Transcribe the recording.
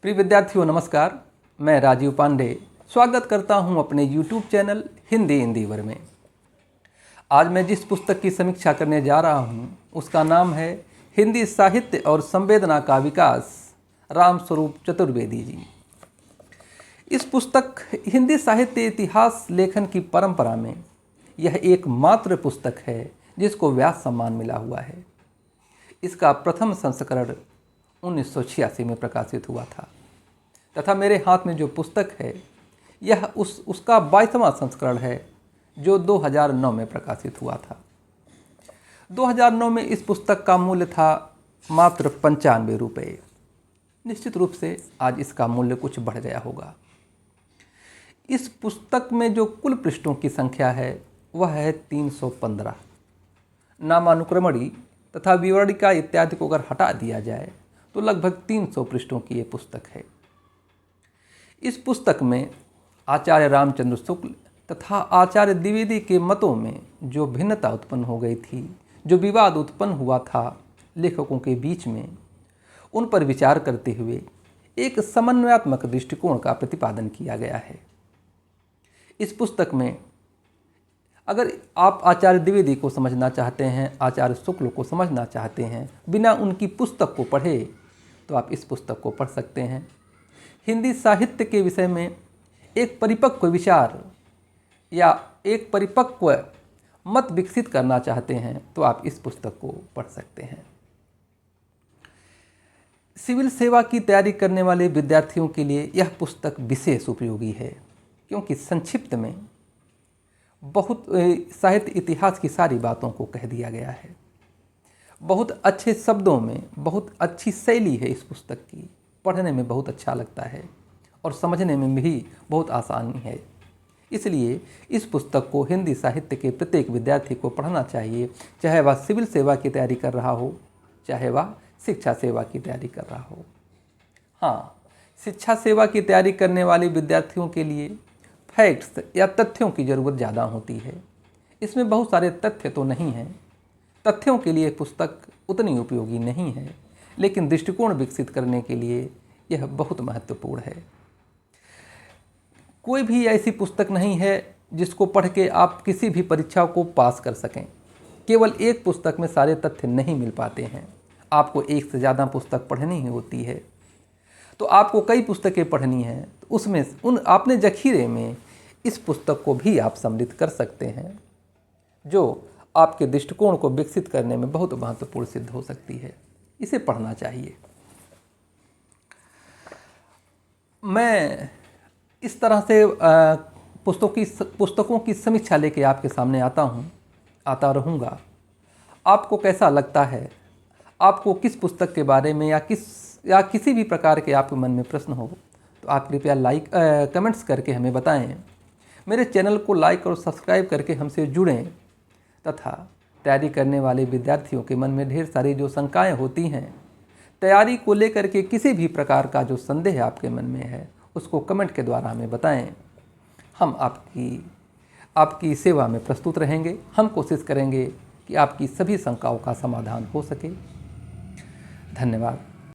प्रिय विद्यार्थियों नमस्कार, मैं राजीव पांडे स्वागत करता हूं अपने YouTube चैनल हिंदी इंदिवर में। आज मैं जिस पुस्तक की समीक्षा करने जा रहा हूं उसका नाम है हिंदी साहित्य और संवेदना का विकास, रामस्वरूप चतुर्वेदी जी। इस पुस्तक हिंदी साहित्य इतिहास लेखन की परंपरा में यह एकमात्र पुस्तक है जिसको व्यास सम्मान मिला हुआ है। इसका प्रथम संस्करण 1986 में प्रकाशित हुआ था तथा मेरे हाथ में जो पुस्तक है यह उसका 22वां संस्करण है जो 2009 में प्रकाशित हुआ था। 2009 में इस पुस्तक का मूल्य था मात्र 95 रुपये। निश्चित रूप से आज इसका मूल्य कुछ बढ़ गया होगा। इस पुस्तक में जो कुल पृष्ठों की संख्या है वह है 315। नामानुक्रमणी तथा विवरणिका इत्यादि को अगर हटा दिया जाए तो लगभग 300 पृष्ठों की ये पुस्तक है। इस पुस्तक में आचार्य रामचंद्र शुक्ल तथा आचार्य द्विवेदी के मतों में जो भिन्नता उत्पन्न हो गई थी, जो विवाद उत्पन्न हुआ था लेखकों के बीच में, उन पर विचार करते हुए एक समन्वयात्मक दृष्टिकोण का प्रतिपादन किया गया है। इस पुस्तक में अगर आप आचार्य द्विवेदी को समझना चाहते हैं, आचार्य शुक्ल को समझना चाहते हैं बिना उनकी पुस्तक को पढ़े, तो आप इस पुस्तक को पढ़ सकते हैं। हिंदी साहित्य के विषय में एक परिपक्व विचार या एक परिपक्व मत विकसित करना चाहते हैं तो आप इस पुस्तक को पढ़ सकते हैं। सिविल सेवा की तैयारी करने वाले विद्यार्थियों के लिए यह पुस्तक विशेष उपयोगी है, क्योंकि संक्षिप्त में बहुत साहित्य इतिहास की सारी बातों को कह दिया गया है। बहुत अच्छे शब्दों में बहुत अच्छी शैली है इस पुस्तक की, पढ़ने में बहुत अच्छा लगता है और समझने में भी बहुत आसानी है। इसलिए इस पुस्तक को हिंदी साहित्य के प्रत्येक विद्यार्थी को पढ़ना चाहिए, चाहे वह सिविल सेवा की तैयारी कर रहा हो, चाहे वह शिक्षा सेवा की तैयारी कर रहा हो। हाँ, शिक्षा सेवा की तैयारी करने वाले विद्यार्थियों के लिए फैक्ट्स या तथ्यों की ज़रूरत ज़्यादा होती है। इसमें बहुत सारे तथ्य तो नहीं हैं, तथ्यों के लिए पुस्तक उतनी उपयोगी नहीं है, लेकिन दृष्टिकोण विकसित करने के लिए यह बहुत महत्वपूर्ण है। कोई भी ऐसी पुस्तक नहीं है जिसको पढ़ के आप किसी भी परीक्षा को पास कर सकें। केवल एक पुस्तक में सारे तथ्य नहीं मिल पाते हैं, आपको एक से ज़्यादा पुस्तक पढ़नी ही होती है। तो आपको कई पुस्तकें पढ़नी हैं, तो उसमें अपने जखीरे में इस पुस्तक को भी आप सम्मिलित कर सकते हैं, जो आपके दृष्टिकोण को विकसित करने में बहुत महत्वपूर्ण सिद्ध हो सकती है। इसे पढ़ना चाहिए। मैं इस तरह से पुस्तकों की समीक्षा लेके आपके सामने आता रहूँगा। आपको कैसा लगता है? आपको किस पुस्तक के बारे में या किसी भी प्रकार के आपके मन में प्रश्न हो तो आप कृपया कमेंट्स करके हमें बताएं। मेरे चैनल को लाइक और सब्सक्राइब करके हमसे जुड़ें तथा तैयारी करने वाले विद्यार्थियों के मन में ढेर सारी जो शंकाएं होती हैं, तैयारी को लेकर के किसी भी प्रकार का जो संदेह आपके मन में है उसको कमेंट के द्वारा हमें बताएं। हम आपकी सेवा में प्रस्तुत रहेंगे। हम कोशिश करेंगे कि आपकी सभी शंकाओं का समाधान हो सके। धन्यवाद।